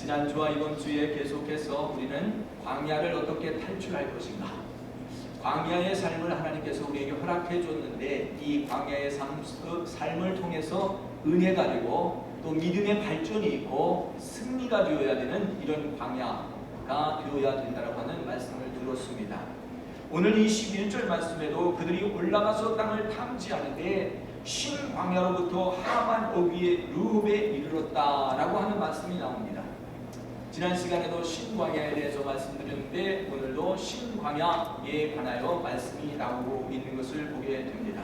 지난주와 이번 주에 계속해서 우리는 광야를 어떻게 탈출할 것인가, 광야의 삶을 하나님께서 우리에게 허락해 줬는데 이 광야의 삶을 통해서 은혜가 되고 또 믿음의 발전이 있고 승리가 되어야 되는 이런 광야가 되어야 된다고 하는 말씀을 들었습니다. 오늘 이 11절 말씀에도 그들이 올라가서 땅을 탐지하는데 신광야로부터 하만 어귀의 르홉에 이르렀다라고 하는 말씀이 나옵니다. 지난 시간에도 신광야에 대해서 말씀드렸는데 오늘도 신광야에 관하여 말씀이 나오고 있는 것을 보게 됩니다.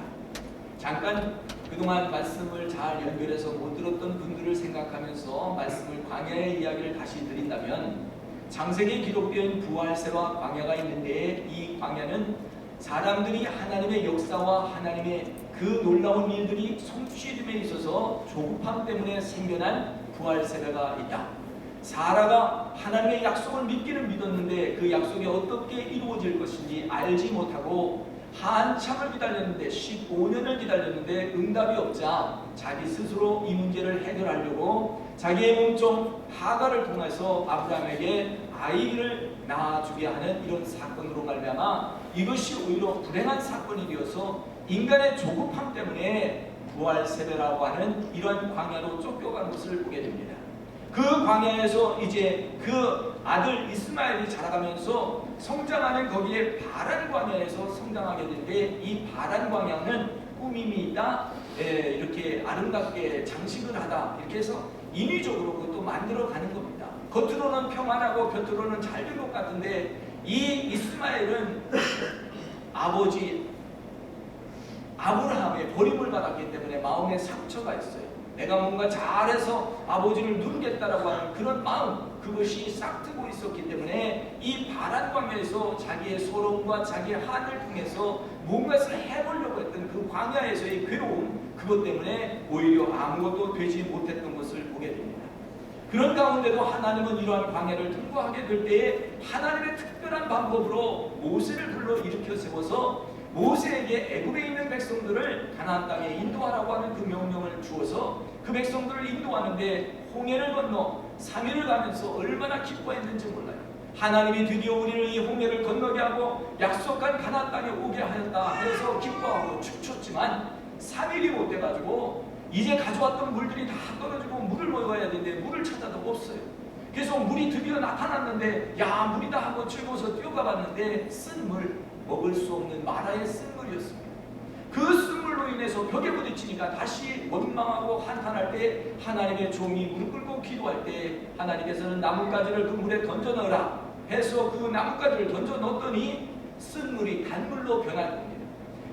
잠깐 그동안 말씀을 잘 연결해서 못 들었던 분들을 생각하면서 말씀을 광야의 이야기를 다시 드린다면, 창세기에 기록된 부활세와 광야가 있는데 이 광야는 사람들이 하나님의 역사와 하나님의 그 놀라운 일들이 성취됨에 있어서 조급함 때문에 생겨난 부활세례가 있다. 사라가 하나님의 약속을 믿기는 믿었는데 그 약속이 어떻게 이루어질 것인지 알지 못하고 한참을 기다렸는데 15년을 기다렸는데 응답이 없자 자기 스스로 이 문제를 해결하려고 자기의 몸종 하가를 통해서 아브라함에게 아이를 낳아주게 하는 이런 사건으로 말미암아 이것이 오히려 불행한 사건이 되어서 인간의 조급함 때문에 부활세례라고 하는 이런 광야로 쫓겨간 것을 보게 됩니다. 그 광야에서 이제 그 아들 이스마엘이 자라가면서 성장하는 거기에 바란 광야에서 성장하게 되는데 이 바란 광야는 꾸밈이 있다, 이렇게 아름답게 장식을 하다, 이렇게 해서 인위적으로 그것도 만들어가는 겁니다. 겉으로는 평안하고 겉으로는 잘 된 것 같은데 이 이스마엘은 아버지 아브라함의 버림을 받았기 때문에 마음에 상처가 있어요. 내가 뭔가 잘해서 아버지를 누르겠다라고 하는 그런 마음, 그것이 싹트고 있었기 때문에 이 바란 광야에서 자기의 소름과 자기의 한을 통해서 뭔가를 해보려고 했던 그 광야에서의 괴로움, 그것 때문에 오히려 아무것도 되지 못했던 것을 보게 됩니다. 그런 가운데도 하나님은 이러한 광야를 통과하게 될 때에 하나님의 특별한 방법으로 모세를 불러 일으켜 세워서 모세에게 애굽에 있는 백성들을 가나안 땅에 인도하라고 하는 그 명령을 주어서 그 백성들을 인도하는데 홍해를 건너 3일을 가면서 얼마나 기뻐했는지 몰라요. 하나님이 드디어 우리를 이 홍해를 건너게 하고 약속한 가나안 땅에 오게 하였다 해서 기뻐하고 춤췄지만 3일이 못 돼가지고 이제 가져왔던 물들이 다 떨어지고 물을 먹어야 되는데 물을 찾아도 없어요. 그래서 물이 드디어 나타났는데 야 물이다 하고 즐거워서 뛰어가 봤는데 쓴 물, 먹을 수 없는 마라의 쓴물이었습니다. 그 쓴물로 인해서 벽에 부딪히니까 다시 원망하고 한탄할 때 하나님의 종이 무릎 꿇고 기도할 때 하나님께서는 나뭇가지를 그 물에 던져 넣으라 해서 그 나뭇가지를 던져 넣었더니 쓴물이 단물로 변할 겁니다.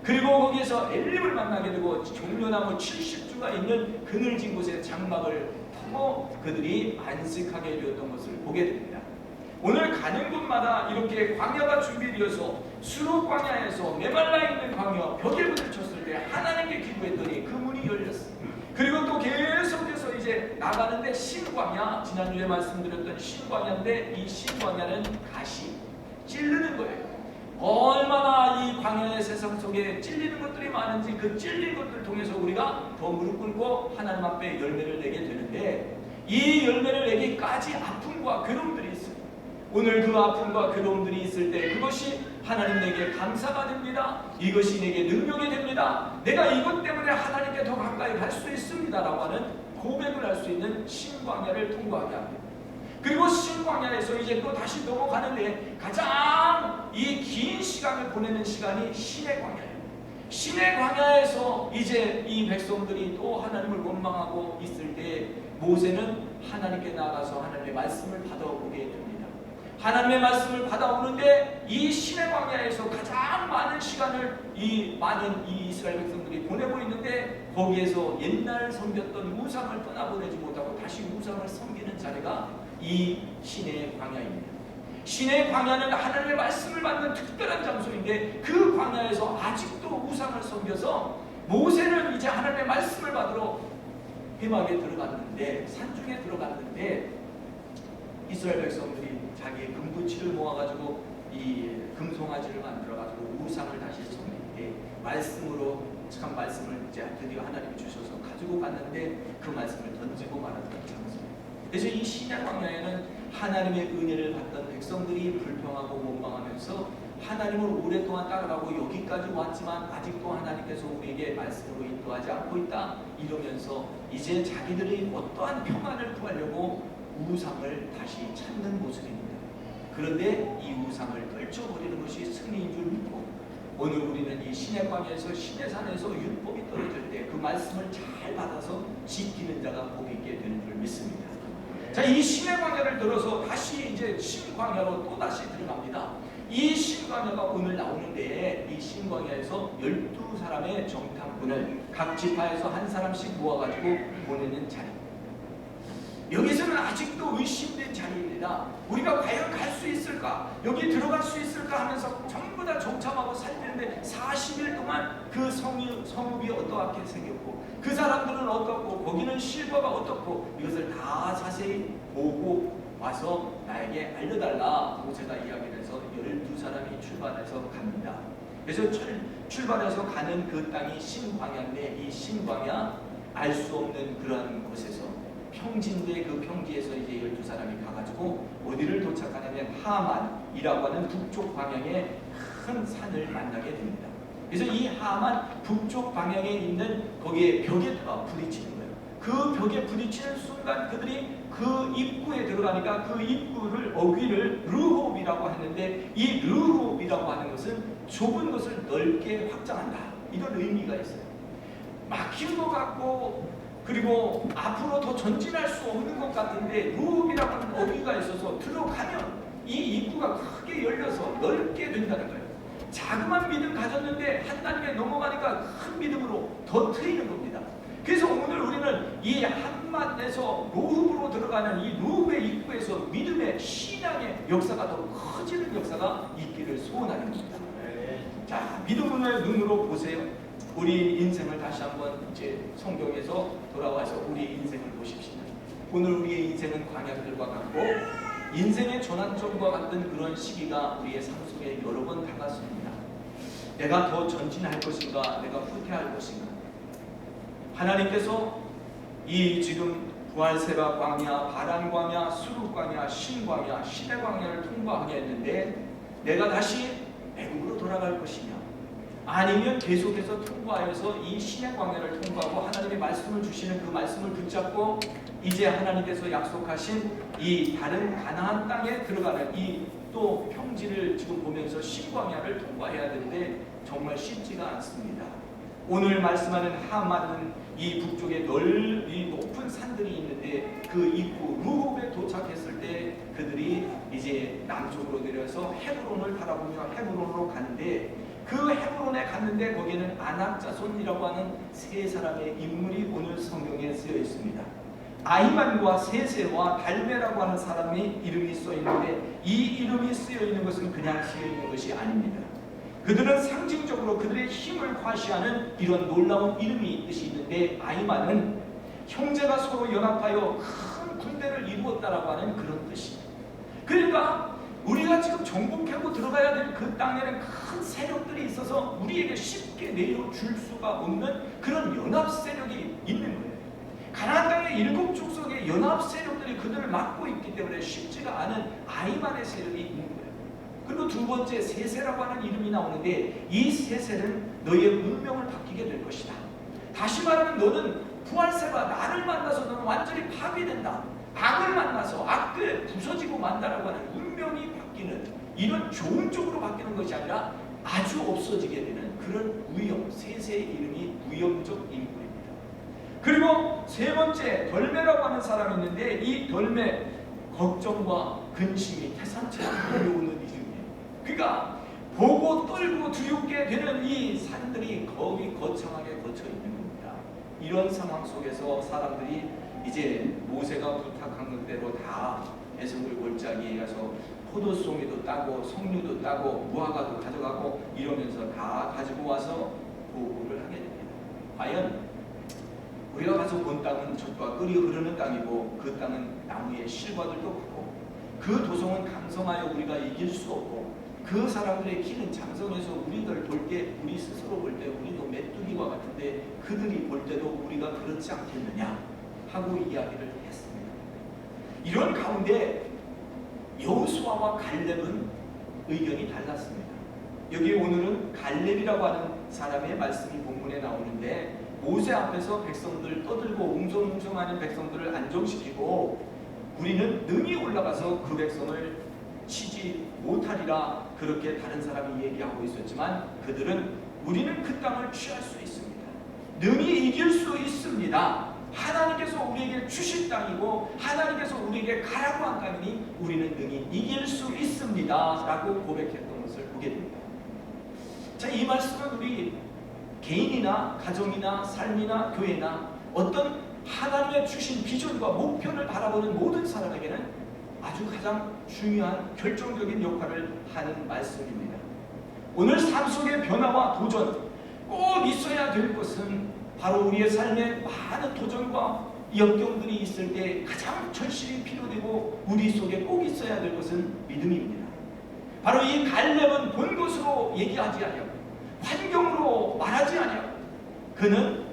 그리고 거기에서 엘림을 만나게 되고 종려나무 70주가 있는 그늘진 곳에 장막을 타고 그들이 안식하게 되었던 것을 보게 됩니다. 오늘 가는 곳마다 이렇게 광야가 준비되어서 수록 광야에서 메말라 있는 광야 벽에 부딪혔을 때 하나님께 기도했더니 그 문이 열렸습니다. 그리고 또 계속해서 이제 나가는데 신광야, 지난주에 말씀드렸던 신광야인데 이 신광야는 가시, 찌르는 거예요. 얼마나 이 광야의 세상 속에 찔리는 것들이 많은지 그 찔린 것들을 통해서 우리가 더 무릎 꿇고 하나님 앞에 열매를 내게 되는데 이 열매를 내기까지 아픔과 괴로움들이 있습니다. 오늘 그 아픔과 괴로움들이 있을 때 그것이 하나님 내게 감사가 됩니다. 이것이 내게 능력이 됩니다. 내가 이것 때문에 하나님께 더 가까이 갈 수 있습니다 라고 하는 고백을 할 수 있는 신광야를 통과하게 합니다. 그리고 신광야에서 이제 또 다시 넘어가는데 가장 이 긴 시간을 보내는 시간이 신의 광야예요. 신의 광야에서 이제 이 백성들이 또 하나님을 원망하고 있을 때 모세는 하나님께 나아가서 하나님의 말씀을 받아보게 됩니다. 하나님의 말씀을 받아오는데 이 신의 광야에서 가장 많은 시간을 이 많은 이 이스라엘 백성들이 보내고 있는데 거기에서 옛날 섬겼던 우상을 떠나보내지 못하고 다시 우상을 섬기는 자리가 이 신의 광야입니다. 신의 광야는 하나님의 말씀을 받는 특별한 장소인데 그 광야에서 아직도 우상을 섬겨서 모세는 이제 하나님의 말씀을 받으러 회막에 들어갔는데 산중에 들어갔는데 이스라엘 백성들이 자기의 금붙이를 모아가지고 이 금송아지를 만들어가지고 우상을 다시 섬길 때 말씀으로 참 말씀을 이제 드디어 하나님이 주셔서 가지고 갔는데 그 말씀을 던지고 말았던 장소입니다. 그래서 이 시내 광야에는 하나님의 은혜를 받던 백성들이 불평하고 원망하면서 하나님을 오랫동안 따라가고 여기까지 왔지만 아직도 하나님께서 우리에게 말씀으로 인도하지 않고 있다 이러면서 이제 자기들이 어떠한 평안을 구하려고 우상을 다시 찾는 모습입니다. 그런데 이 우상을 떨쳐버리는 것이 승리인 줄 믿고 오늘 우리는 이 시내 광야에서 시내산에서 율법이 떨어질 때 그 말씀을 잘 받아서 지키는 자가 복이 있게 되는 줄 믿습니다. 자, 이 시내 광야를 들어서 다시 이제 신광야로 또 다시 들어갑니다. 이 신광야가 오늘 나오는데 이 신광야에서 12사람의 정탐꾼을 각 지파에서 한 사람씩 모아가지고 보내는 자리. 여기서는 아직도 의심된 자리입니다. 우리가 과연 갈 수 있을까? 여기 들어갈 수 있을까? 하면서 전부 다 정탐하고 살피는데 40일 동안 그 성읍이 어떻게 생겼고 그 사람들은 어떻고 거기는 실과가 어떻고 이것을 다 자세히 보고 와서 나에게 알려달라. 모세가 이야기를 해서 12사람이 출발해서 갑니다. 그래서 출발해서 가는 그 땅이 신광야인데 이 신광야 알 수 없는 그러한 곳에서 평지인데 그 평지에서 이제 12사람이 가가지고 어디를 도착하냐면 하만이라고 하는 북쪽 방향의 큰 산을 만나게 됩니다. 그래서 이 하만 북쪽 방향에 있는 거기에 벽에다가 부딪히는 거예요. 그 벽에 부딪히는 순간 그들이 그 입구에 들어가니까 그 입구를 어귀를 르홉이라고 하는데 이 르홉이라고 하는 것은 좁은 것을 넓게 확장한다. 이런 의미가 있어요. 막힌 것 같고 그리고 앞으로 더 전진할 수 없는 것 같은데 르홉이라고 하는 어귀가 있어서 들어가면 이 입구가 크게 열려서 넓게 된다는 거예요. 자그만 믿음 가졌는데 한 단계 넘어가니까 큰 믿음으로 더 트이는 겁니다. 그래서 오늘 우리는 이 한만에서 르홉으로 들어가는 이 르홉의 입구에서 믿음의 신앙의 역사가 더 커지는 역사가 있기를 소원하는 겁니다. 자, 믿음의 눈으로 보세요. 우리 인생을 다시 한번 이제 성경에서 돌아와서 우리 인생을 보십시다. 오늘 우리의 인생은 광야들과 같고 인생의 전환점과 같은 그런 시기가 우리의 삶 속에 여러 번 다가섭니다. 내가 더 전진할 것인가, 내가 후퇴할 것인가. 하나님께서 이 지금 부활세바 광야, 바란 광야, 수르 광야, 신광야, 시내 광야를 통과하게 했는데 내가 다시 애굽으로 돌아갈 것이냐, 아니면 계속해서 통과하여서 이 시내 광야를 통과하고 하나님의 말씀을 주시는 그 말씀을 붙잡고 이제 하나님께서 약속하신 이 다른 가나안 땅에 들어가는 이 또 평지를 지금 보면서 신광야를 통과해야 되는데 정말 쉽지가 않습니다. 오늘 말씀하는 하만은 이 북쪽에 이 높은 산들이 있는데 그 입구 르홉에 도착했을 때 그들이 이제 남쪽으로 내려서 헤브론을 바라보며 헤브론으로 가는데 그 헤브론에 갔는데 거기에는 아낙 자손이라고 하는 세 사람의 인물이 오늘 성경에 쓰여 있습니다. 아히만과 세세와 달메라고 하는 사람의 이름이 써 있는데 이 이름이 쓰여 있는 것은 그냥 쓰여 있는 것이 아닙니다. 그들은 상징적으로 그들의 힘을 과시하는 이런 놀라운 이름이 뜻이 있는데 아히만은 형제가 서로 연합하여 큰 군대를 이루었다라고 하는 그런 뜻입니다. 그러니까 우리가 지금 정복하고 들어가야 될 그 땅에는 큰 세력들이 있어서 우리에게 쉽게 내려줄 수가 없는 그런 연합 세력이 있는 거예요. 가나안 땅의 7 족속의 연합 세력들이 그들을 막고 있기 때문에 쉽지가 않은 아히만의 세력이 있는 거예요. 그리고 두 번째 세세라고 하는 이름이 나오는데 이 세세는 너의 운명을 바뀌게 될 것이다. 다시 말하면 너는 부활세가 나를 만나서 너는 완전히 파괴된다. 악을 만나서 악에 부서지고 만다라고 하는 운명이 바뀌는 이런 좋은 쪽으로 바뀌는 것이 아니라 아주 없어지게 되는 그런 위험, 세세의 이름이 위험적 인물입니다. 그리고 세 번째 덜메라고 하는 사람이 있는데 이 덜메 걱정과 근심이 태산처럼 몰려오는 이름이에요. 그러니까 보고 떨고 두렵게 되는 이 산들이 거기 거창하게 거쳐 있는 겁니다. 이런 상황 속에서 사람들이 이제 모세가 부탁한 대로 다 에서울 골짜기에 가서 포도송이도 따고 석류도 따고 무화과도 가져가고 이러면서 다 가지고 와서 보고를 하게 됩니다. 과연 우리가 가서 본 땅은 젖과 꿀이 흐르는 땅이고 그 땅은 나무의 실과들도 크고 그 도성은 강성하여 우리가 이길 수 없고 그 사람들의 키는 장성해서 우리들 볼 때 우리 스스로 볼 때 우리도 메뚜기와 같은데 그들이 볼 때도 우리가 그렇지 않겠느냐 하고 이야기를 했습니다. 이런 가운데 여호수아와 갈렙은 의견이 달랐습니다. 여기 오늘은 갈렙이라고 하는 사람의 말씀이 본문에 나오는데 모세 앞에서 백성들 떠들고 웅성웅성하는 백성들을 안정시키고 우리는 능히 올라가서 그 백성을 치지 못하리라 그렇게 다른 사람이 얘기하고 있었지만 그들은 우리는 그 땅을 취할 수 있습니다. 능히 이길 수 있습니다. 하나님께서 우리에게 주신 땅이고 하나님께서 우리에게 가라고 한 땅이니 우리는 능히 이길 수 있습니다 라고 고백했던 것을 보게 됩니다. 자, 이 말씀은 우리 개인이나 가정이나 삶이나 교회나 어떤 하나님의 주신 비전과 목표를 바라보는 모든 사람에게는 아주 가장 중요한 결정적인 역할을 하는 말씀입니다. 오늘 삶 속의 변화와 도전 꼭 있어야 될 것은 바로 우리의 삶에 많은 도전과 역경들이 있을 때 가장 절실히 필요되고 우리 속에 꼭 있어야 될 것은 믿음입니다. 바로 이 갈렙은 본 것으로 얘기하지 아니하고 환경으로 말하지 아니하고 그는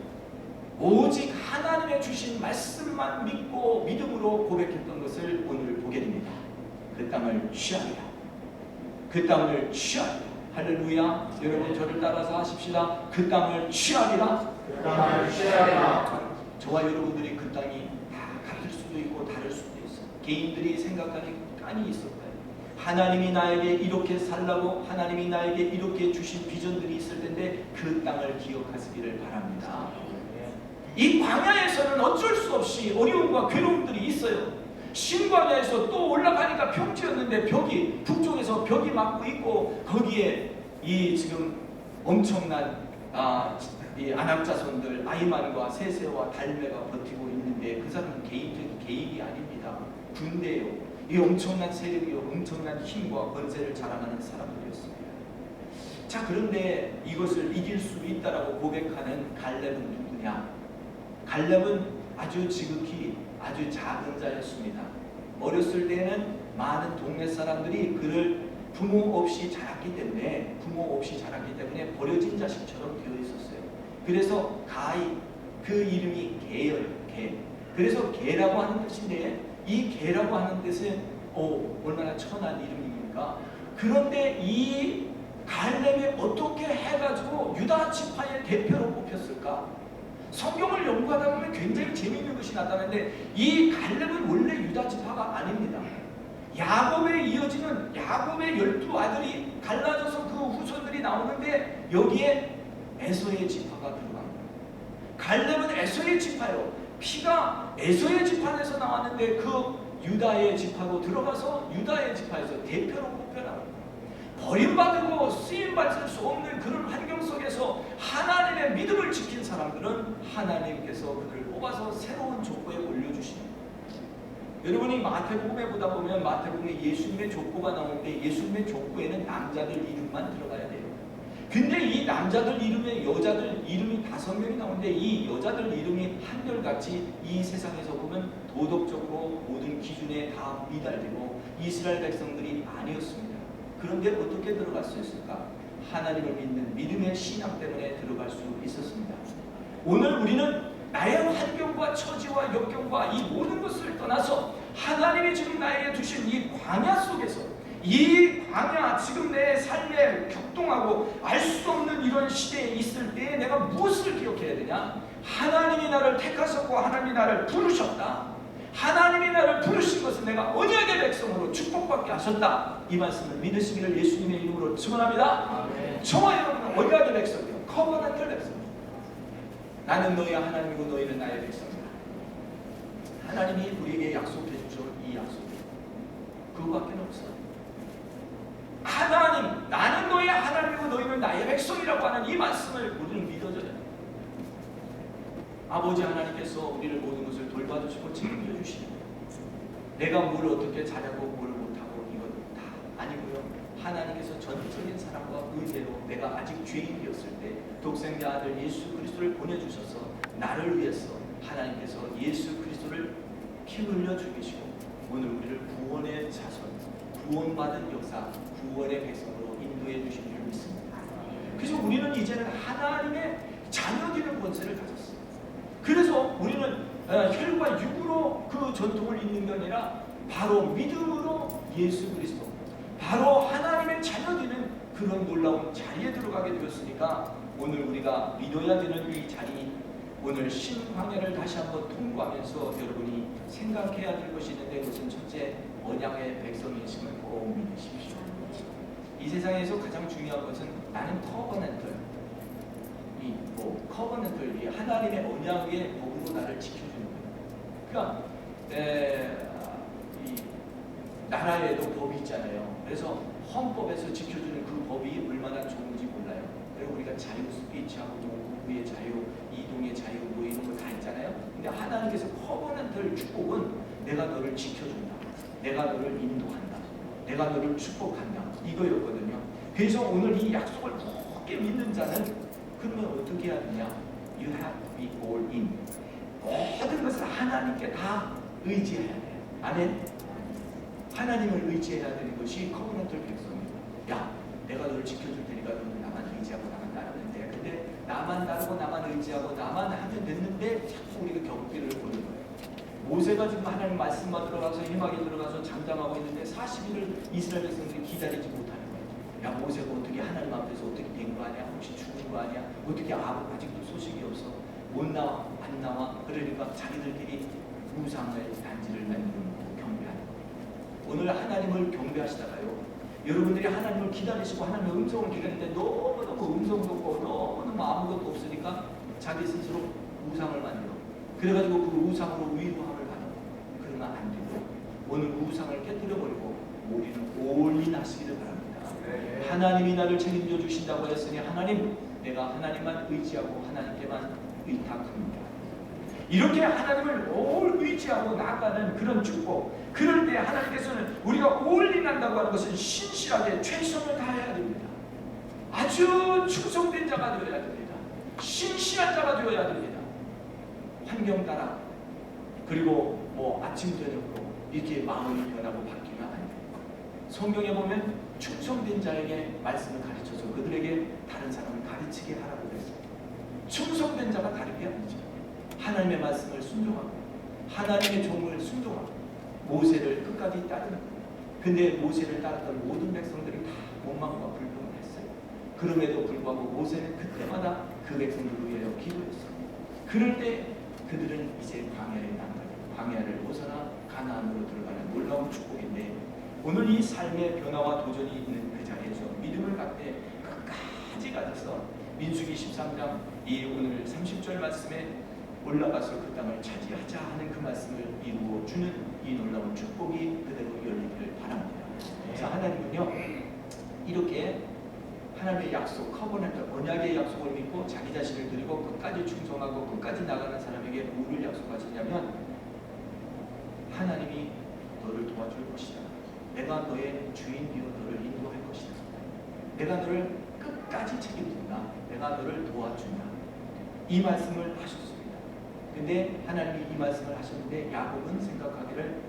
오직 하나님의 주신 말씀만 믿고 믿음으로 고백했던 것을 오늘 보게 됩니다. 그 땅을 취하리라. 그 땅을 취하리라. 할렐루야. 여러분 저를 따라서 하십시다. 그 땅을 취하리라. 그 땅을 취하리라. 저와 여러분들이 그 땅이 다 같을 수도 있고 다를 수도 있어. 개인들이 생각하는 깐이 있을 거예요. 하나님이 나에게 이렇게 살라고 하나님이 나에게 이렇게 주신 비전들이 있을 텐데 그 땅을 기억하시기를 바랍니다. 이 광야에서는 어쩔 수 없이 어려움과 괴로움들이 있어요. 신광야에서 또 올라가니까 평지였는데 벽이 북쪽에서 벽이 막고 있고 거기에 이 지금 엄청난 이 아낙자손들 아이만과 세세와 달메가 버티고 있는데 그 사람은 개인적인 개인이 아닙니다. 군대예요. 이 엄청난 세력이요, 엄청난 힘과 권세를 자랑하는 사람들이었습니다. 자, 그런데 이것을 이길 수 있다라고 고백하는 갈렙은 누구냐? 갈렙은 아주 지극히 아주 작은 자였습니다. 어렸을 때는 많은 동네 사람들이 그를 부모 없이 자랐기 때문에 버려진 자식처럼 되어 있었어요. 그래서 가히 그 이름이 개예요. 개. 그래서 개라고 하는 뜻인데 이 개라고 하는 뜻은 얼마나 천한 이름입니까? 그런데 이 갈렙이 어떻게 해가지고 유다 지파의 대표로 뽑혔을까? 성경을 연구하다 보면 굉장히 재미있는 것이 나타나는데 이 갈렙은 원래 유다 지파가 아닙니다. 야곱에 이어지는 야곱의 12아들이 갈라져서 그 후손들이 나오는데 여기에 에서의 지파가 들어갑니다. 갈렙은 에서의 지파요. 피가 에서의 지파에서 나왔는데 그 유다의 지파로 들어가서 유다의 지파에서 대표로 뽑혀나옵니다. 버림받고 쓰임받을 수 없는 그런 환경 속에서 하나님의 믿음을 지킨 사람들은 하나님께서 그를 뽑아서 새로운 족보에 올려주십니다. 여러분이 마태복음에 보다 보면 마태복음에 예수님의 족보가 나오는데 예수님의 족보에는 남자들 이름만 들어가야 돼요. 근데 이 남자들 이름에 여자들 이름이 5명이 나오는데 이 여자들 이름이 한결같이 이 세상에서 보면 도덕적으로 모든 기준에 다 미달되고 이스라엘 백성들이 아니었습니다. 그런데 어떻게 들어갈 수 있을까? 하나님을 믿는 믿음의 신앙 때문에 들어갈 수 있었습니다. 오늘 우리는 나의 환경과 처지와 역경과 이 모든 것을 떠나서 하나님이 지금 나에게 주신 이 광야 속에서 이 광야 지금 내 삶에 격동하고 알 수 없는 이런 시대에 있을 때 내가 무엇을 기억해야 되냐? 하나님이 나를 택하셨고 하나님이 나를 부르셨다. 하나님이 나를 부르신 것은 내가 언약의 백성으로 축복받게 하셨다. 이 말씀을 믿으시기를 예수님의 이름으로 축원합니다. 저와 여러분은 언약의 백성이요, 커버넌트 백성입니다. 나는 너희 하나님이고 너희는 나의 백성이다. 하나님이 우리에게 약속해 주셔. 이 약속 그거밖에 없어요. 하나님, 나는 너의 하나님이고 너희는 나의 백성이라고 하는 이 말씀을 우리는 믿어줘야 돼요. 아버지 하나님께서 우리를 모든 것을 돌봐주시고 책임져 주시는 내가 뭘 어떻게 잘하고 뭘 못하고 이건 다 아니고요. 하나님께서 전적인 사랑과 의대로 내가 아직 죄인이었을 때 독생자 아들 예수 그리스도를 보내주셔서 나를 위해서 하나님께서 예수 그리스도를 피 흘려 죽이시고 오늘 우리를 구원의 자손, 구원받은 역사, 구원의 백성으로 인도해 주신 줄 믿습니다. 그래서 우리는 이제는 하나님의 자녀 되는 권세를 가졌어요. 그래서 우리는 혈과 육으로 그 전통을 잇는 게 아니라 바로 믿음으로 예수 그리스도, 바로 하나님의 자녀되는 그런 놀라운 자리에 들어가게 되었으니까 오늘 우리가 믿어야 되는 이 자리, 오늘 신광야를 다시 한번 통과하면서 여러분이 생각해야 될 것이 있는데, 그것은 첫째, 언약의 백성이심을 꼭 믿으십시오. 이 세상에서 가장 중요한 것은 나는 커버넌털, 커버넌털, 이 하나님의 언약의 법으로 나를 지켜주는 거예요. 그러니까 이 나라에도 법이 있잖아요. 그래서 헌법에서 지켜주는 그 법이 얼마나 좋은지 몰라요. 그리고 우리가 자유 스피치하고 구구의 자유, 이동의 자유, 뭐 이런 거 다 있잖아요. 근데 하나님께서 커버넌털 축복은 내가 너를 지켜준다, 내가 너를 인도한다, 내가 너를 축복한다, 이거였거든요. 그래서 오늘 이 약속을 굳게 믿는 자는 그러면 어떻게 해야 되냐? You have to be all in. 모든 것을 하나님께 다 의지해야 돼요. 아멘. 하나님을 의지해야 되는 것이 커버넌털 백성입니다. 야, 내가 너를 지켜줄 테니까 너는 나만 의지하고 나만 따르면 돼. 근데 나만 따르고 나만 의지하고 나만 하면 됐는데 자꾸 우리가 경비를 보는 거예요. 모세가 지금 하나님 말씀만 들어가서 해막에 들어가서 장담하고 있는데 40일을 이스라엘 백성들이 기다리지 못하는 거예요. 야, 모세가 어떻게 하나님 앞에서 어떻게 된 거 아니야? 혹시 죽은 거 아니야? 어떻게 아직도 소식이 없어? 못 나와? 안 나와? 그러니까 자기들끼리 우상을 단지를 만들고 경배하는 거예요. 오늘 하나님을 경배하시다가요, 여러분들이 하나님을 기다리시고 하나님의 음성을 기다리는데 너무너무 음성도 없고 너무너무 아무것도 없으니까 자기 스스로 우상을 만들어. 그래가지고 그 우상으로 위로함을 받아. 그러면 안 되고 오늘 우상을 깨뜨려버리고 우리는 올인하시기를 바랍니다. 하나님이 나를 책임져 주신다고 했으니 하나님, 내가 하나님만 의지하고 하나님께만 의탁합니다. 이렇게 하나님을 올 의지하고 나아가는 그런 축복. 그럴 때 하나님께서는 우리가 올인한다고 하는 것은 신실하게 최선을 다해야 됩니다. 아주 충성된 자가 되어야 됩니다. 신실한 자가 되어야 됩니다. 환경 따라, 그리고 아침 저녁으로 이렇게 마음이 변하고 바뀌면 안 돼요. 성경에 보면 충성된 자에게 말씀을 가르쳐서 그들에게 다른 사람을 가르치게 하라고 그랬어요. 충성된 자가 다른 게 아니죠. 하나님의 말씀을 순종하고 하나님의 종을 순종하고 모세를 끝까지 따르는 거예요. 근데 모세를 따랐던 모든 백성들이 다 원망과 불평을 했어요. 그럼에도 불구하고 모세는 그때마다 그 백성들을 위하여 기도했어요. 그럴 때 그들은 이제 광야를 벗어나 가나안으로 들어가는 놀라운 축복인데, 오늘 이 삶의 변화와 도전이 있는 그 자리에서 믿음을 갖되 끝까지 가져서 민수기 13장 이 오늘 30절 말씀에 올라가서 그 땅을 차지하자 하는 그 말씀을 이루어 주는 이 놀라운 축복이 그대로 열리기를 바랍니다. 그래서 하나님은요, 이렇게 하나님의 약속, 커버넌트, 언약의 약속을 믿고 자기 자신을 드리고 끝까지 충성하고 끝까지 나가는 사람에게 뭐를 약속하시냐면, 하나님이 너를 도와줄 것이다. 내가 너의 주인 되어 너를 인도할 것이다. 내가 너를 끝까지 책임진다. 내가 너를 도와준다. 이 말씀을 하셨습니다. 근데 하나님이 이 말씀을 하셨는데 야곱은 생각하기를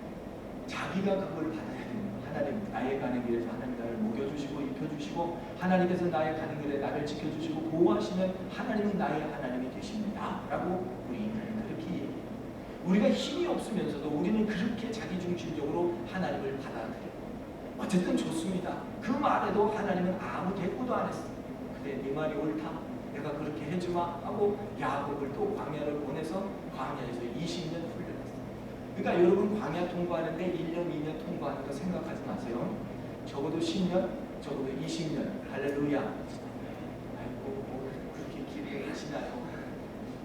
자기가 그걸 받아야 되는 거예요. 하나님, 나의 가는 길에서 하나님 나를 먹여주시고 입혀주시고 하나님께서 나의 가는 길에 나를 지켜주시고 보호하시는 하나님은 나의 하나님이 되십니다 라고 우리는 그렇게 얘기해요. 우리가 힘이 없으면서도 우리는 그렇게 자기중심적으로 하나님을 받아들여요. 어쨌든 좋습니다. 그 말에도 하나님은 아무 대꾸도 안 했어요. 그래, 네 말이 옳다. 내가 그렇게 해주마 하고 야곱을 또 광야를 보내서 광야에서 20년 훈련했어요. 그러니까 여러분 광야 통과하는데 1년, 2년 통과하는 거 생각하지 마세요. 적어도 10년, 적어도 20년. 할렐루야. 아이고, 그렇게 길게 하시나요?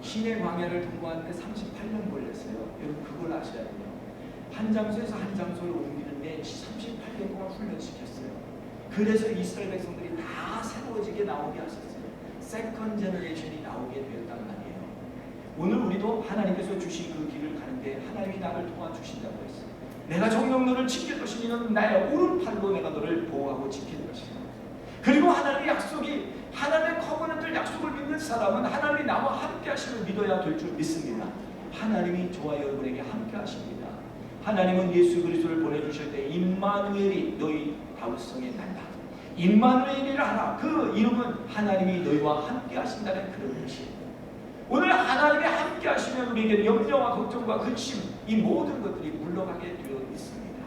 신의 광야를 통과하는데 38년 걸렸어요. 여러분 그걸 아셔야 돼요. 한 장소에서 한 장소를 옮기는데 38년 동안 훈련시켰어요. 그래서 이스라엘 백성들이 다 새로워지게 나오게 하셨어요. 세컨 제너레이션이 나오게 되었단 말이에요. 오늘 우리도 하나님께서 주신 그 길을 가는데 하나님이 나를 도와주신다고 했어요. 내가 정녕 너를 지킬 것이니 너는 나의 오른팔로 내가 너를 보호하고 지킬 것이다. 그리고 하나님의 약속이, 하나님의 커버넌트 약속을 믿는 사람은 하나님이 나와 함께 하심을 믿어야 될 줄 믿습니다. 하나님이 저와 여러분에게 함께 하십니다. 하나님은 예수 그리스도를 보내주실 때 임마누엘이 너희 다윗성에 난다. 임마누엘이라 하라. 그 이름은 하나님이 너희와 함께 하신다는 그런 뜻이에요. 오늘 하나님이 함께 하시면 우리에게 염려와 걱정과 근심, 이 모든 것들이 물러가게 되어 있습니다.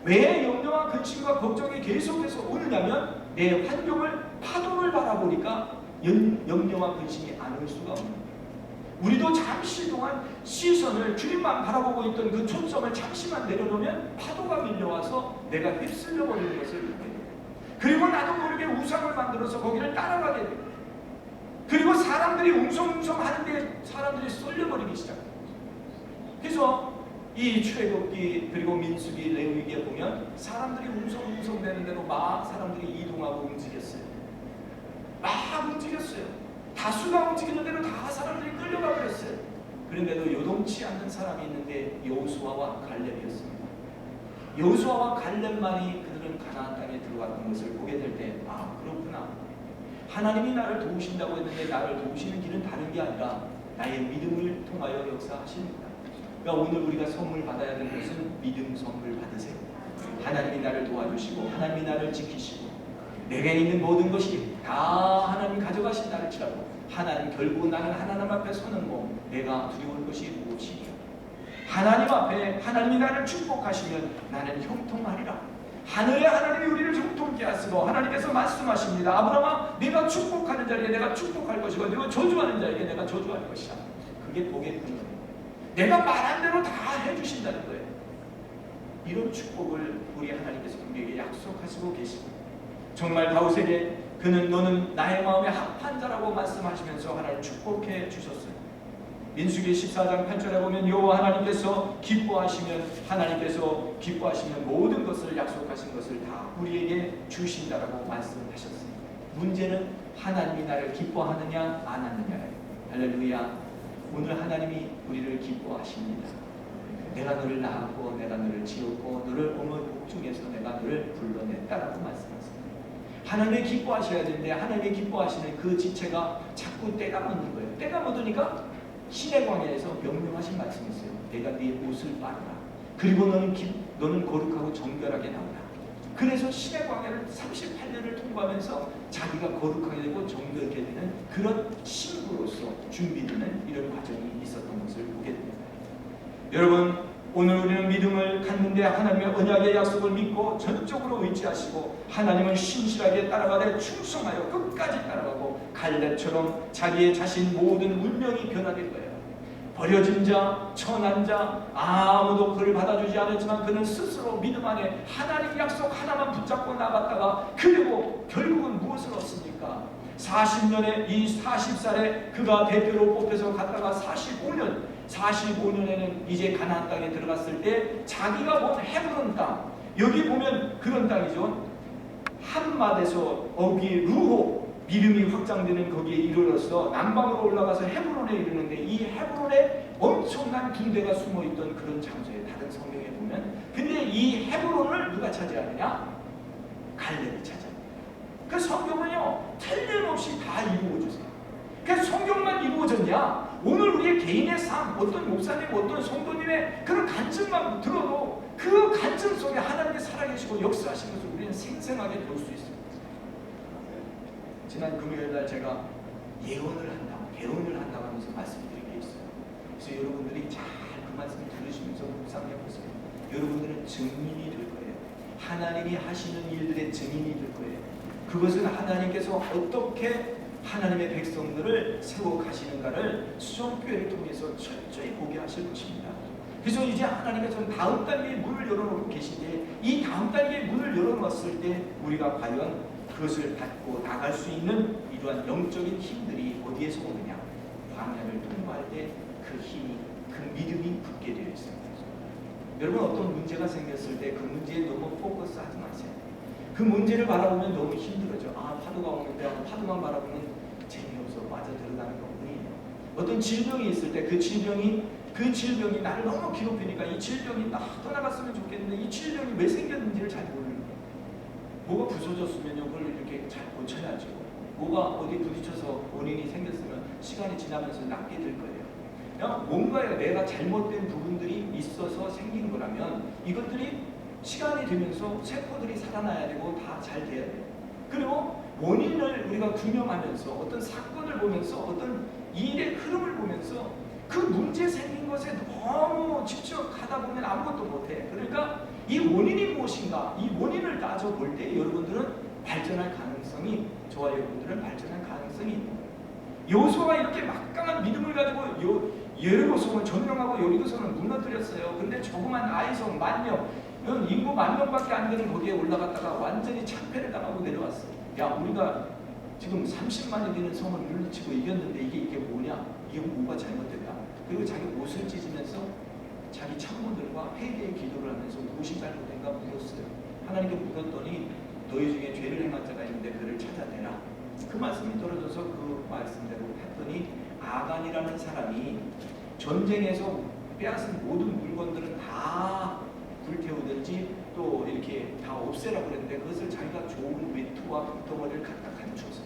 왜 염려와 근심과 걱정이 계속해서 오느냐면 내 환경을, 파도를 바라보니까 염려와 근심이 안 올 수가 없는 거예요. 우리도 잠시 동안 시선을 주님만 바라보고 있던 그 초점을 잠시만 내려놓으면 파도가 밀려와서 내가 휩쓸려 버리는 것을 보게 돼요. 그리고 나도 모르게 우상을 만들어서 거기를 따라가게 돼요. 그리고 사람들이 웅성웅성 하는데 사람들이 쏠려버리기 시작해요. 그래서 이 출애굽기 그리고 민수기 레위기에 보면 사람들이 웅성웅성 되는 대로 막 사람들이 이동하고 움직였어요. 막 움직였어요. 다수가 움직이는 대로 다 사람들이 끌려가 버렸어요. 그런데도 요동치 않는 사람이 있는데 여호수아와 갈렙이었습니다. 여호수아와 갈렙만이 그들은 가나안 땅에 들어갔던 것을 보게 될 때, 아, 그렇구나. 하나님이 나를 도우신다고 했는데 나를 도우시는 길은 다른 게 아니라 나의 믿음을 통하여 역사하십니다. 그러니까 오늘 우리가 선물 받아야 되는 것은 믿음 선물 받으세요. 하나님이 나를 도와주시고 하나님이 나를 지키시고 내게 있는 모든 것이 다 하나님 가져가신다 할지라도 하나님, 결국 나는 하나님 앞에 서는 뭐 내가 두려울 것이 무엇이냐. 하나님 앞에 하나님이 나를 축복하시면 나는 형통하리라. 하늘의 하나님이 우리를 형통케 하시고 하나님께서 말씀하십니다. 아브라함아, 내가 축복하는 자에게 내가 축복할 것이고 내가 저주하는 자에게 내가 저주할 것이다. 그게 복의 근원. 내가 말한 대로 다 해주신다는 거예요. 이런 축복을 우리 하나님께서 우리에게 약속하시고 계시고, 정말 다윗에게 그는 너는 나의 마음에 합한 자라고 말씀하시면서 하나님 축복해 주셨어요. 민수기 14장 8절에 보면 여호와 하나님께서 기뻐하시면 모든 것을 약속하신 것을 다 우리에게 주신다라고 말씀하셨어요. 문제는 하나님이 나를 기뻐하느냐 안 하느냐예요. 할렐루야. 오늘 하나님이 우리를 기뻐하십니다. 내가 너를 낳았고 내가 너를 지었고 너를 어머니 복중에서 내가 너를 불러냈다라고 말씀하십니다. 하나님이 기뻐하셔야 되는데 하나님이 기뻐하시는 그 지체가 자꾸 때가 묻는 거예요. 때가 묻으니까 신의 광야에서 명령하신 말씀이 있어요. 내가 네 옷을 빨아라. 그리고 너는 거룩하고 정결하게 나오라. 그래서 신의 광야를 38년을 통과하면서 자기가 거룩하게 되고 정결하게 되는 그런 신부로서 준비되는 이런 과정이 있었던 것을 보게 됩니다. 여러분, 오늘 우리는 믿음을 갖는데 하나님의 언약의 약속을 믿고 전적으로 의지하시고 하나님을 신실하게 따라가되 충성하여 끝까지 따라가고 갈렙처럼 자기의 자신 모든 운명이 변화될 거예요. 버려진 자, 천한 자, 아무도 그를 받아주지 않았지만 그는 스스로 믿음 안에 하나님 약속 하나만 붙잡고 나갔다가 그리고 결국은 무엇을 얻습니까? 40년에 이 40살에 그가 대표로 뽑혀서 갔다가 45년에는 이제 가나안 땅에 들어갔을 때 자기가 본 헤브론 땅, 여기 보면 그런 땅이죠. 한맛에서 어기 루호 믿음이 확장되는 거기에 이르러서 남방으로 올라가서 헤브론에 이르는데 이 헤브론에 엄청난 군대가 숨어있던 그런 장소에 다른 성경에 보면, 근데 이 헤브론을 누가 차지하느냐? 갈렙이 차지합니다. 그 성경은요 틀림없이 다 이루어주세요. 그 성경만 이루어졌냐? 오늘 우리의 개인의 삶, 어떤 목사님, 어떤 성도님의 그런 간증만 들어도 그 간증 속에 하나님께 살아계시고 역사하신 것을 우리는 생생하게 볼 수 있습니다. 지난 금요일날 제가 예언을 한다고 하면서 말씀드린 게 있어요. 그래서 여러분들이 잘 그 말씀을 들으시면서 묵상해 보세요. 여러분들은 증인이 될 거예요. 하나님이 하시는 일들의 증인이 될 거예요. 그것은 하나님께서 어떻게 하나님의 백성들을 세워 가시는가를 수정교회를 통해서 철저히 보게 하실 것입니다. 그래서 이제 하나님께서 다음 단계의 문을 열어놓고 계신데, 이 다음 단계의 문을 열어놓았을 때 우리가 과연 그것을 받고 나갈 수 있는 이러한 영적인 힘들이 어디에서 오느냐? 광야를 통과할 때 그 힘이, 그 믿음이 붙게 되어 있습니다. 여러분, 어떤 문제가 생겼을 때 그 문제에 너무 포커스하지 마세요. 그 문제를 바라보면 너무 힘들어져. 아, 파도가 오는데 파도만 바라보면 재미없어. 맞아 들어가는 것뿐이에요. 어떤 질병이 있을 때 그 질병이 나를 너무 괴롭히니까 이 질병이 딱 떠나갔으면 좋겠는데 이 질병이 왜 생겼는지를 잘 모르는 거예요. 뭐가 부서졌으면요, 그걸 이렇게 잘 고쳐야죠. 뭐가 어디 부딪혀서 원인이 생겼으면 시간이 지나면서 낫게 될 거예요. 뭔가 내가 잘못된 부분들이 있어서 생긴 거라면 이것들이 시간이 되면서 세포들이 살아나야 되고 다 잘 돼야 돼요. 그리고 원인을 우리가 규명하면서 어떤 사건을 보면서 어떤 이 일의 흐름을 보면서 그 문제 생긴 것에 너무 집중하다 보면 아무것도 못해. 그러니까 이 원인이 무엇인가, 이 원인을 따져볼 때 여러분들은 발전할 가능성이, 저와 여러분들은 발전할 가능성이 있는 거예요. 여호수아가 이렇게 막강한 믿음을 가지고 여리고성을 점령하고 여리고성을 무너뜨렸어요. 그런데 조그만 아이성 10,000명, 인구 10,000명밖에 안 되는 거기에 올라갔다가 완전히 창패를 당하고 내려왔어요. 야, 우리가 지금 30만이 되는 성을 물리치고 이겼는데 이게 뭐냐? 이게 뭐가 잘못됐다. 그리고 자기 옷을 찢으면서 자기 참모들과 회개의 기도를 하면서 무엇이 잘못된가 물었어요. 하나님께 물었더니 너희 중에 죄를 행한 자가 있는데 그를 찾아내라. 그 말씀이 떨어져서 그 말씀대로 했더니 아간이라는 사람이 전쟁에서 빼앗은 모든 물건들은 다 불태우든지 또 이렇게 다 없애라고 그랬는데 그것을 자기가 좋은 외투와 금덩어리를 갖다 감춰서,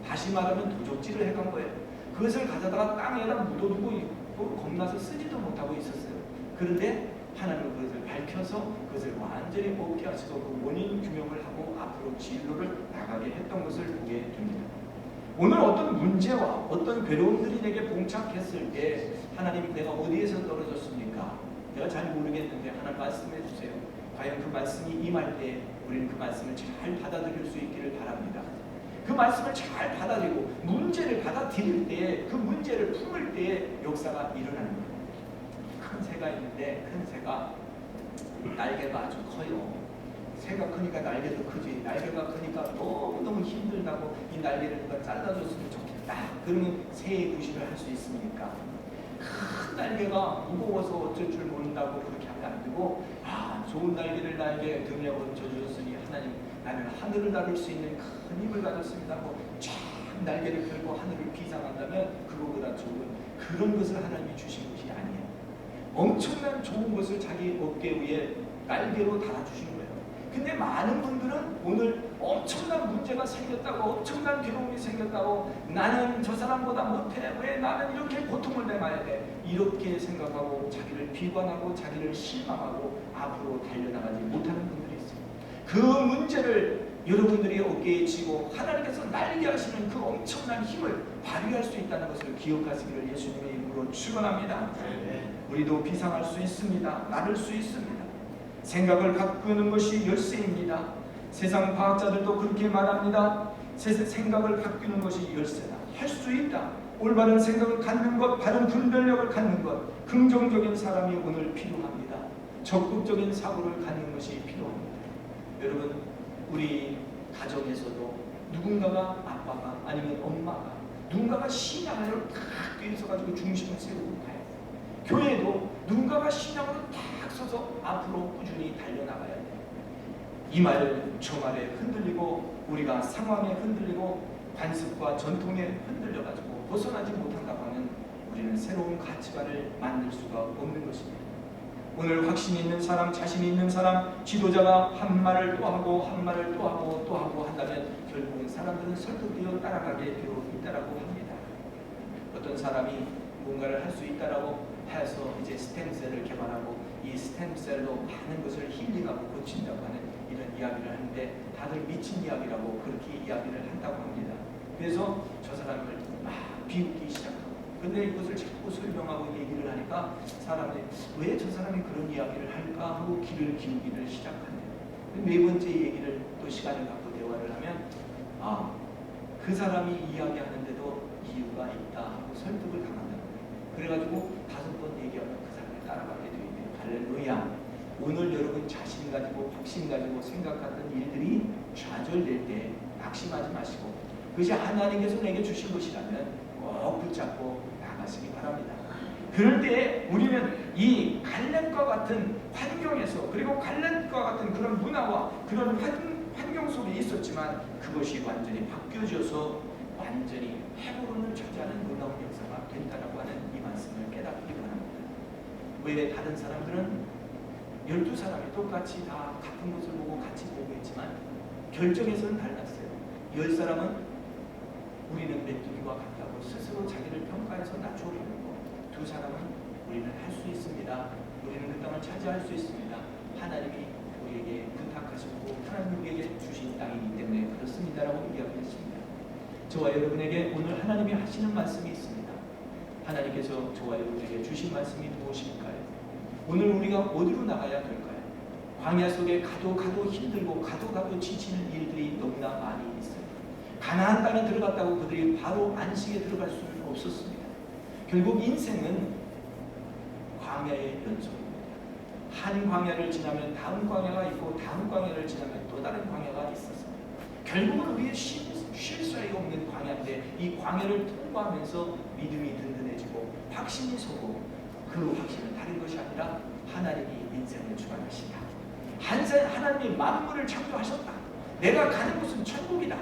다시 말하면 도적질을 해간 거예요. 그것을 가져다가 땅에다 묻어두고 겁나서 쓰지도 못하고 있었어요. 그런데 하나님은 그것을 밝혀서 그것을 완전히 없게 하시고 그 원인 규명을 하고 앞으로 진로를 나가게 했던 것을 보게 됩니다. 오늘 어떤 문제와 어떤 괴로움들이 내게 봉착했을 때 하나님, 내가 어디에서 떨어졌습니까? 내가 잘 모르겠는데 하나님 말씀해 주세요. 과연 그 말씀이 임할 때 우리는 그 말씀을 잘 받아들일 수 있기를 바랍니다. 그 말씀을 잘 받아들이고 문제를 받아들일 때, 그 문제를 품을 때 역사가 일어나는 거예요. 큰 새가 있는데 큰 새가 날개가 아주 커요. 새가 크니까 날개도 크지. 날개가 크니까 너무너무 힘들다고 이 날개를 누가 잘라줬으면 좋겠다. 그러면 새의 구실을 할 수 있습니까? 큰 날개가 무거워서 어쩔 줄 모른다고 그렇게 하면 안 되고, 좋은 날개를 나에게 등에 얹어주셨으니 하나님, 나는 하늘을 다룰 수 있는 큰 힘을 가졌습니다 하고 쫙 날개를 펴고 하늘을 비상한다면 그거보다 좋은 그런 것을 하나님이 주신 것이 아니에요. 엄청난 좋은 것을 자기 어깨 위에 날개로 달아주신 거예요. 근데 많은 분들은 오늘 엄청난 문제가 생겼다고, 엄청난 괴로움이 생겼다고, 나는 저 사람보다 못해, 왜 나는 이렇게 고통을 당해야 돼, 이렇게 생각하고 자기를 비관하고 자기를 실망하고 앞으로 달려나가지 못하는 분들이 있어요. 그 문제를 여러분들이 어깨에 지고 하나님께서 날게 하시는 그 엄청난 힘을 발휘할 수 있다는 것을 기억하시기를 예수님의 이름으로 축원합니다. 우리도 비상할 수 있습니다. 나를 수 있습니다. 생각을 바꾸는 것이 열쇠입니다. 세상 과학자들도 그렇게 말합니다. 생각을 바꾸는 것이 열쇠다. 할 수 있다. 올바른 생각을 갖는 것, 바른 분별력을 갖는 것, 긍정적인 사람이 오늘 필요합니다. 적극적인 사고를 갖는 것이 필요합니다. 여러분, 우리 가정에서도 누군가가, 아빠가 아니면 엄마가 누군가가 신앙을 탁 뒤에서 가지고 중심을 세우고 가야 돼요. 교회도 누군가가 신앙으로 탁 서서 앞으로 꾸준히 달려나가야 돼요. 이 말 저 말에 흔들리고 우리가 상황에 흔들리고 관습과 전통에 흔들려가지고 벗어나지 못한다고 하면 우리는 새로운 가치관을 만들 수가 없는 것입니다. 오늘 확신 있는 사람, 자신 있는 사람, 지도자가 한 말을 또 하고 한 말을 또 하고 또 하고 한다면 결국은 사람들은 설득되어 따라가게 되어 있다라고 합니다. 어떤 사람이 뭔가를 할 수 있다라고 해서 이제 스템셀을 개발하고 이 스템셀로 많은 것을 힐링하고 고친다고 하는 이런 이야기를 하는데 다들 미친 이야기라고 그렇게 이야기를 한다고 합니다. 그래서 저 사람을 막 비웃기 시작하고, 근데 이것을 자꾸 설명하고 얘기를 하니까 사람들이 왜 저 사람이 그런 이야기를 할까 하고 귀를 기울이기를 시작하네요. 네 번째 얘기를 또 시간을 갖고 대화를 하면 그 사람이 이야기하는데도 이유가 있다 하고 설득을 당한다는 거예요. 그래가지고 5번 얘기하면 그 사람을 따라가게 되어요. 할렐루야. 오늘 여러분 자신 가지고 확신 가지고 생각하던 일들이 좌절될 때 낙심하지 마시고 그것이 하나님께서 내게 주신 것이라면 꼭 붙잡고 나가시기 바랍니다. 그럴 때 우리는 이 갈렙과 같은 환경에서, 그리고 갈렙과 같은 그런 문화와 그런 환경 속에 있었지만 그것이 완전히 바뀌어져서 완전히 헤브론을 차지하는 놀라운 역사가 된다라고 하는 이 말씀을 깨닫기 바랍니다. 왜 다른 사람들은 12사람이 똑같이 다 같은 것을 보고 같이 보고 있지만 결정에서는 달랐어요. 10사람은 우리는 메뚜기와 같다고 스스로 자기를 평가해서 낮춰버리고, 2사람은 우리는 할 수 있습니다. 우리는 그 땅을 차지할 수 있습니다. 하나님이 우리에게 부탁하시고 하나님 우리에게 주신 땅이기 때문에 그렇습니다라고 이야기했습니다. 저와 여러분에게 오늘 하나님이 하시는 말씀이 있습니다. 하나님께서 저와 여러분에게 주신 말씀이 무엇일까요? 오늘 우리가 어디로 나가야 될까요? 광야 속에 가도 힘들고 가도 지치는 일들이 너무나 많이 있어요. 가나안 땅에 들어갔다고 그들이 바로 안식에 들어갈 수는 없었습니다. 결국 인생은 광야의 연속입니다. 한 광야를 지나면 다음 광야가 있고 다음 광야를 지나면 또 다른 광야가 있어서 결국은 우리의 쉴 사이가 없는 광야인데 이 광야를 통과하면서 믿음이 든든해지고 확신이 서고 그 확신은 다른 것이 아니라 하나님이 인생을 주관하신다. 하나님이 만물을 창조하셨다. 내가 가는 곳은 천국이다.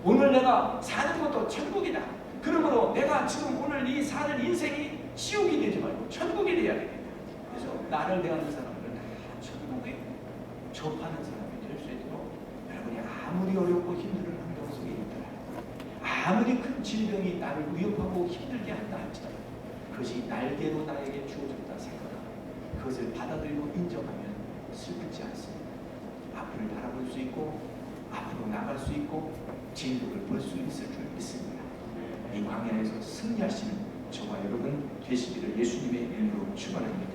오늘 내가 사는 것도 천국이다. 그러므로 내가 지금 오늘 이 사는 인생이 지옥이 되지 말고 천국이 되어야 되겠다. 그래서 나를 대하는 사람들은 다 천국에 접하는 사람이 될 수 있도록 여러분이 아무리 어렵고 힘든 환경 속에 있더라, 아무리 큰 질병이 나를 위협하고 힘들게 한다 할지라도 그것이 날개로 나에게 주어졌다 생각하고 그것을 받아들이고 인정하면 슬프지 않습니다. 앞을 바라볼 수 있고 앞으로 나갈 수 있고 진국을 볼 수 있을 줄 믿습니다. 이 광야에서 승리하시는 저와 여러분 되시기를 예수님의 이름으로 축원합니다.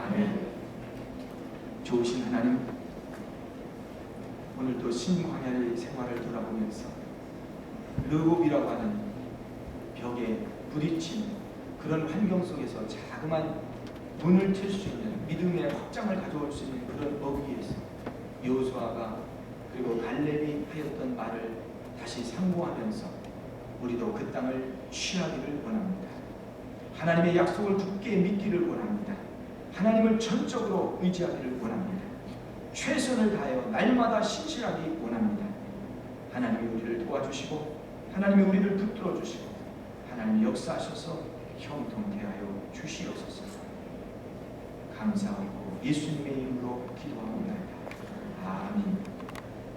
아멘. 좋으신 하나님, 오늘도 신광야의 생활을 돌아보면서 르곱이라고 하는 벽에 부딪힌 그런 환경 속에서 자그만 문을 틀 수 있는 믿음의 확장을 가져올 수 있는 그런 어귀에서 여호수아가 그리고 갈렙이 하였던 말을 다시 상고하면서 우리도 그 땅을 취하기를 원합니다. 하나님의 약속을 굳게 믿기를 원합니다. 하나님을 전적으로 의지하기를 원합니다. 최선을 다하여 날마다 신실하기 원합니다. 하나님이 우리를 도와주시고 하나님이 우리를 붙들어 주시고 하나님이 역사하셔서 형통케 하여 주시옵소서. 감사하고 예수님의 이름으로 기도합니다.